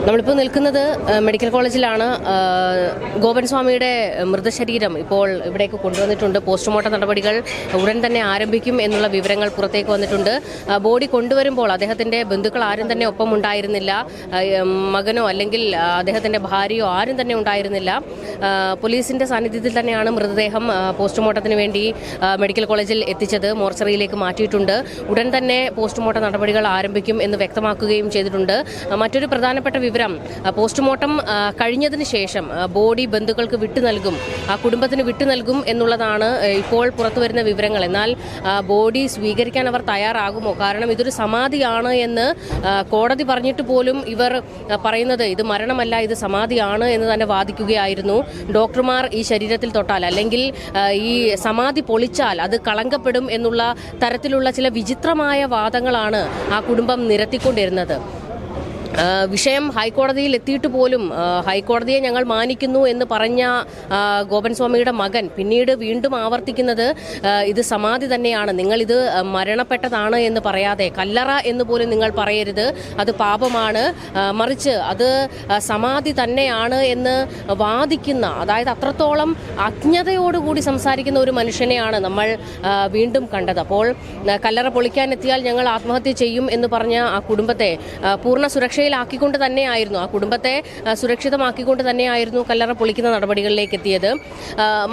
നമ്മളിപ്പോൾ നിൽക്കുന്നത് മെഡിക്കൽ കോളേജിലാണ്. ഗോപൻ സ്വാമിയുടെ മൃതശരീരം ഇപ്പോൾ ഇവിടേക്ക് കൊണ്ടുവന്നിട്ടുണ്ട്. പോസ്റ്റ്മോർട്ടം നടപടികൾ ഉടൻ തന്നെ ആരംഭിക്കും എന്നുള്ള വിവരങ്ങൾ പുറത്തേക്ക് വന്നിട്ടുണ്ട്. ബോഡി കൊണ്ടുവരുമ്പോൾ അദ്ദേഹത്തിൻ്റെ ബന്ധുക്കൾ ആരും തന്നെ ഒപ്പം ഉണ്ടായിരുന്നില്ല. മകനോ അല്ലെങ്കിൽ അദ്ദേഹത്തിൻ്റെ ഭാര്യയോ ആരും തന്നെ ഉണ്ടായിരുന്നില്ല. പോലീസിൻ്റെ സാന്നിധ്യത്തിൽ തന്നെയാണ് മൃതദേഹം പോസ്റ്റ്മോർട്ടത്തിന് വേണ്ടി മെഡിക്കൽ കോളേജിൽ എത്തിച്ചത്. മോർച്ചറിയിലേക്ക് മാറ്റിയിട്ടുണ്ട്. ഉടൻ തന്നെ പോസ്റ്റ്മോർട്ടം നടപടികൾ ആരംഭിക്കും എന്ന് വ്യക്തമാക്കുകയും ചെയ്തിട്ടുണ്ട്. മറ്റൊരു പ്രധാനപ്പെട്ട വിവരം, പോസ്റ്റ്മോർട്ടം കഴിഞ്ഞതിന് ശേഷം ബോഡി ബന്ധുക്കൾക്ക് വിട്ടു നൽകും, ആ കുടുംബത്തിന് വിട്ടു നൽകും എന്നുള്ളതാണ് ഇപ്പോൾ പുറത്തുവരുന്ന വിവരങ്ങൾ. എന്നാൽ ബോഡി സ്വീകരിക്കാൻ അവർ തയ്യാറാകുമോ? കാരണം ഇതൊരു സമാധിയാണ് എന്ന് കോടതി പറഞ്ഞിട്ട് പോലും ഇവർ പറയുന്നത് ഇത് മരണമല്ല, ഇത് സമാധിയാണ് എന്ന് തന്നെ വാദിക്കുകയായിരുന്നു. ഡോക്ടർമാർ ഈ ശരീരത്തിൽ തൊട്ടാൽ അല്ലെങ്കിൽ ഈ സമാധി പൊളിച്ചാൽ അത് കളങ്കപ്പെടും എന്നുള്ള തരത്തിലുള്ള ചില വിചിത്രമായ വാദങ്ങളാണ് ആ കുടുംബം നിരത്തിക്കൊണ്ടിരുന്നത്. വിഷയം ഹൈക്കോടതിയിൽ എത്തിയിട്ട് പോലും ഹൈക്കോടതിയെ ഞങ്ങൾ മാനിക്കുന്നു എന്ന് പറഞ്ഞ ഗോപൻ സ്വാമിയുടെ മകൻ പിന്നീട് വീണ്ടും ആവർത്തിക്കുന്നത് ഇത് സമാധി തന്നെയാണ്, നിങ്ങളിത് മരണപ്പെട്ടതാണ് എന്ന് പറയാതെ കല്ലറ എന്ന് പോലും നിങ്ങൾ പറയരുത്, അത് പാപമാണ്, മറിച്ച് അത് സമാധി തന്നെയാണ് എന്ന് വാദിക്കുന്ന, അതായത് അത്രത്തോളം അജ്ഞതയോടുകൂടി സംസാരിക്കുന്ന ഒരു മനുഷ്യനെയാണ് നമ്മൾ വീണ്ടും കണ്ടത്. അപ്പോൾ കല്ലറ പൊളിക്കാനെത്തിയാൽ ഞങ്ങൾ ആത്മഹത്യ ചെയ്യും എന്ന് പറഞ്ഞ ആ കുടുംബത്തെ പൂർണ്ണ സുരക്ഷയിലാക്കിക്കൊണ്ട് തന്നെയായിരുന്നു, ആ കുടുംബത്തെ സുരക്ഷിതമാക്കിക്കൊണ്ട് തന്നെയായിരുന്നു കല്ലറ പൊളിക്കുന്ന നടപടികളിലേക്ക് എത്തിയത്.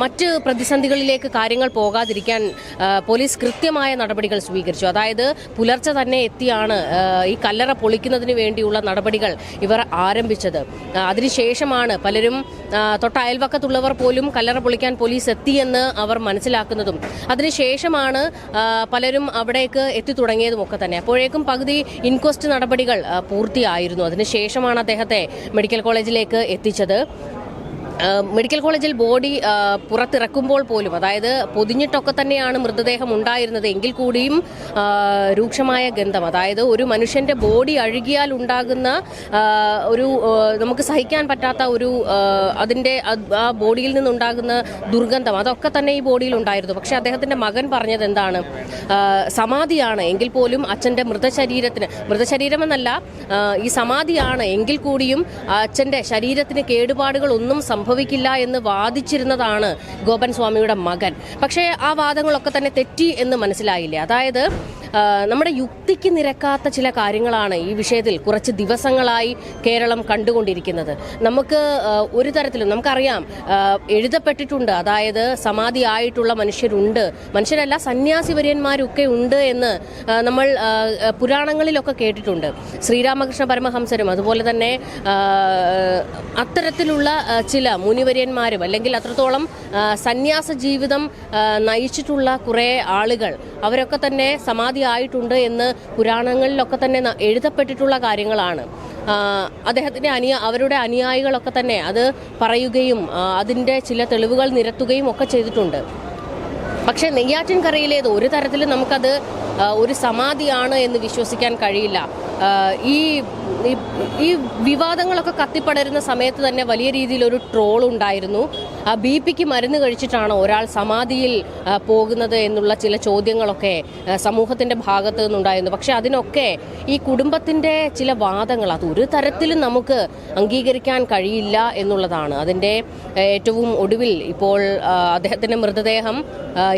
മറ്റ് പ്രതിസന്ധികളിലേക്ക് കാര്യങ്ങൾ പോകാതിരിക്കാൻ പോലീസ് കൃത്യമായ നടപടികൾ സ്വീകരിച്ചു. അതായത് പുലർച്ചെ തന്നെ എത്തിയാണ് ഈ കല്ലറ പൊളിക്കുന്നതിന് വേണ്ടിയുള്ള നടപടികൾ ഇവർ ആരംഭിച്ചത്. അതിനുശേഷമാണ് പലരും തൊട്ട അയൽവക്കത്തുള്ളവർ പോലും കല്ലറ പൊളിക്കാൻ പോലീസ് എത്തിയെന്ന് അവർ മനസ്സിലാക്കുന്നതും. അതിനുശേഷമാണ് പലരും അവിടേക്ക് എത്തിത്തുടങ്ങിയതും ഒക്കെ തന്നെ. അപ്പോഴേക്കും പകുതി ഇൻക്വസ്റ്റ് നടപടികൾ പൂർത്തിയായിരുന്നു. അതിനുശേഷമാണ് അദ്ദേഹത്തെ മെഡിക്കൽ കോളേജിലേക്ക് എത്തിച്ചത്. മെഡിക്കൽ കോളേജിൽ ബോഡി പുറത്തിറക്കുമ്പോൾ പോലും, അതായത് പൊതിഞ്ഞിട്ടൊക്കെ തന്നെയാണ് മൃതദേഹം ഉണ്ടായിരുന്നത്, എങ്കിൽ കൂടിയും രൂക്ഷമായ ഗന്ധം, അതായത് ഒരു മനുഷ്യന്റെ ബോഡി അഴുകിയാൽ ഉണ്ടാകുന്ന ഒരു നമുക്ക് സഹിക്കാൻ പറ്റാത്ത ഒരു അതിൻ്റെ ആ ബോഡിയിൽ നിന്നുണ്ടാകുന്ന ദുർഗന്ധം, അതൊക്കെ തന്നെ ഈ ബോഡിയിൽ ഉണ്ടായിരുന്നു. പക്ഷെ അദ്ദേഹത്തിന്റെ മകൻ പറഞ്ഞത് എന്താണ്? സമാധിയാണ് എങ്കിൽ പോലും അച്ഛൻ്റെ മൃതശരീരമെന്നല്ല, ഈ സമാധിയാണ് എങ്കിൽ കൂടിയും അച്ഛൻ്റെ ശരീരത്തിന് കേടുപാടുകളൊന്നും സംഭവിക്കില്ല എന്ന് വാദിച്ചിരുന്നതാണ് ഗോപൻ സ്വാമിയുടെ മകൻ. പക്ഷേ ആ വാദങ്ങളൊക്കെ തന്നെ തെറ്റി എന്ന് മനസ്സിലായില്ലേ? അതായത് നമ്മുടെ യുക്തിക്ക് നിരക്കാത്ത ചില കാര്യങ്ങളാണ് ഈ വിഷയത്തിൽ കുറച്ച് ദിവസങ്ങളായി കേരളം കണ്ടുകൊണ്ടിരിക്കുന്നത്. നമുക്ക് ഒരു തരത്തിലും നമുക്കറിയാം, എഴുതപ്പെട്ടിട്ടുണ്ട്, അതായത് സമാധിയായിട്ടുള്ള മനുഷ്യരല്ല സന്യാസി വര്യന്മാരൊക്കെ ഉണ്ട് എന്ന് നമ്മൾ പുരാണങ്ങളിലൊക്കെ കേട്ടിട്ടുണ്ട്. ശ്രീരാമകൃഷ്ണ പരമഹംസരും അതുപോലെ തന്നെ അത്തരത്തിലുള്ള ചില മുനിവര്യന്മാരും അല്ലെങ്കിൽ അത്രത്തോളം സന്യാസ ജീവിതം നയിച്ചിട്ടുള്ള കുറേ ആളുകൾ അവരൊക്കെ തന്നെ സമാധിയായിട്ടുണ്ട് എന്ന് പുരാണങ്ങളിലൊക്കെ തന്നെ എഴുതപ്പെട്ടിട്ടുള്ള കാര്യങ്ങളാണ്. അദ്ദേഹത്തിൻ്റെ അവരുടെ അനുയായികളൊക്കെ തന്നെ അത് പറയുകയും അതിൻ്റെ ചില തെളിവുകൾ നിരത്തുകയും ഒക്കെ ചെയ്തിട്ടുണ്ട്. പക്ഷേ നെയ്യാറ്റിൻകരയിലേത് ഒരു തരത്തിലും നമുക്കത് ഒരു സമാധിയാണ് എന്ന് വിശ്വസിക്കാൻ കഴിയില്ല. ഈ വിവാദങ്ങളൊക്കെ കത്തിപ്പടരുന്ന സമയത്ത് തന്നെ വലിയ രീതിയിലൊരു ട്രോൾ ഉണ്ടായിരുന്നു. BP മരുന്ന് കഴിച്ചിട്ടാണോ ഒരാൾ സമാധിയിൽ പോകുന്നത് എന്നുള്ള ചില ചോദ്യങ്ങളൊക്കെ സമൂഹത്തിൻ്റെ ഭാഗത്ത് നിന്നുണ്ടായിരുന്നു. പക്ഷെ അതിനൊക്കെ ഈ കുടുംബത്തിൻ്റെ ചില വാദങ്ങൾ അത് ഒരു തരത്തിലും നമുക്ക് അംഗീകരിക്കാൻ കഴിയില്ല എന്നുള്ളതാണ്. അതിൻ്റെ ഏറ്റവും ഒടുവിൽ ഇപ്പോൾ അദ്ദേഹത്തിൻ്റെ മൃതദേഹം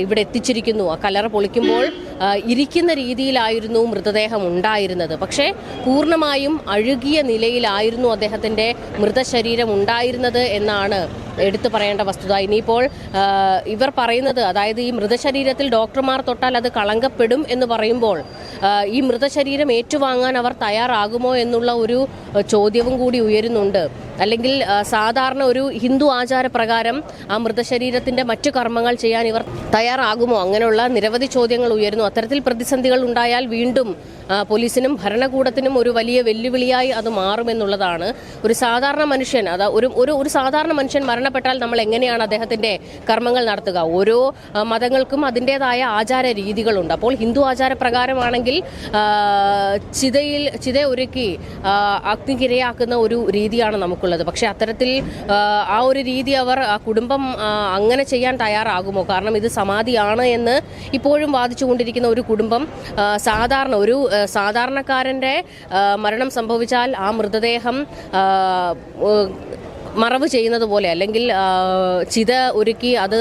ഇവിടെ എത്തിച്ചിരിക്കുന്നു. ആ കല്ലറ പൊളിക്കുമ്പോൾ ഇരിക്കുന്ന രീതിയിലായിരുന്നു മൃതദേഹം ഉണ്ടായിരുന്നത്. പക്ഷേ പൂർണ്ണമായും അഴുകിയ നിലയിലായിരുന്നു അദ്ദേഹത്തിൻ്റെ മൃതശരീരം ഉണ്ടായിരുന്നത് എന്നാണ് എടുത്തു പറയേണ്ട വസ്തുത. ഇനിയിപ്പോൾ ഇവർ പറയുന്നത്, അതായത് ഈ മൃതശരീരത്തിൽ ഡോക്ടർമാർ തൊട്ടാൽ അത് കളങ്കപ്പെടും എന്ന് പറയുമ്പോൾ ഈ മൃതശരീരം ഏറ്റുവാങ്ങാൻ അവർ തയ്യാറാകുമോ എന്നുള്ള ഒരു ചോദ്യവും കൂടി ഉയരുന്നുണ്ട്. അല്ലെങ്കിൽ സാധാരണ ഒരു ഹിന്ദു ആചാരപ്രകാരം ആ മൃതശരീരത്തിൻ്റെ മറ്റു കർമ്മങ്ങൾ ചെയ്യാൻ ഇവർ തയ്യാറാകുമോ? അങ്ങനെയുള്ള നിരവധി ചോദ്യങ്ങൾ ഉയരുന്നു. അത്തരത്തിൽ പ്രതിസന്ധികൾ ഉണ്ടായാൽ വീണ്ടും പോലീസിനും ഭരണകൂടത്തിനും ഒരു വലിയ വെല്ലുവിളിയായി അത് മാറുമെന്നുള്ളതാണ്. ഒരു സാധാരണ മനുഷ്യൻ ഒരു സാധാരണ മനുഷ്യൻ മരണപ്പെട്ടാൽ നമ്മൾ എങ്ങനെയാണ് അദ്ദേഹത്തിൻ്റെ കർമ്മങ്ങൾ നടത്തുക? ഓരോ മതങ്ങൾക്കും അതിൻ്റെതായ ആചാര രീതികളുണ്ട്. അപ്പോൾ ഹിന്ദു ആചാരപ്രകാരമാണെങ്കിൽ ചിത ഒരുക്കി അഗ്നിക്കിരയാക്കുന്ന ഒരു രീതിയാണ് നമുക്കുള്ളത്. പക്ഷെ അത്തരത്തിൽ ആ ഒരു രീതി അവർ കുടുംബം അങ്ങനെ ചെയ്യാൻ തയ്യാറാകുമോ? കാരണം ഇത് സമാധിയാണ് എന്ന് ഇപ്പോഴും വാദിച്ചുകൊണ്ടിരിക്കുന്ന ഒരു കുടുംബം സാധാരണ ഒരു സാധാരണക്കാരൻ്റെ മരണം സംഭവിച്ചാൽ ആ മൃതദേഹം മറവ് ചെയ്യുന്നത് പോലെ അല്ലെങ്കിൽ ചിത ഒരുക്കി അത്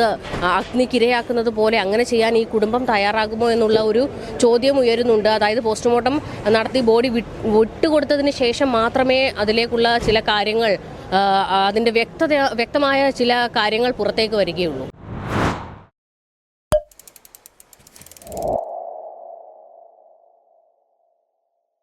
അഗ്നിക്കിരയാക്കുന്നത് പോലെ അങ്ങനെ ചെയ്യാൻ ഈ കുടുംബം തയ്യാറാകുമോ എന്നുള്ള ഒരു ചോദ്യം ഉയരുന്നുണ്ട്. അതായത് പോസ്റ്റ്മോർട്ടം നടത്തി ബോഡി വിട്ടുകൊടുത്തതിന് ശേഷം മാത്രമേ അതിലേക്കുള്ള ചില കാര്യങ്ങൾ അതിൻ്റെ വ്യക്തമായ ചില കാര്യങ്ങൾ പുറത്തേക്ക് വരികയുള്ളൂ.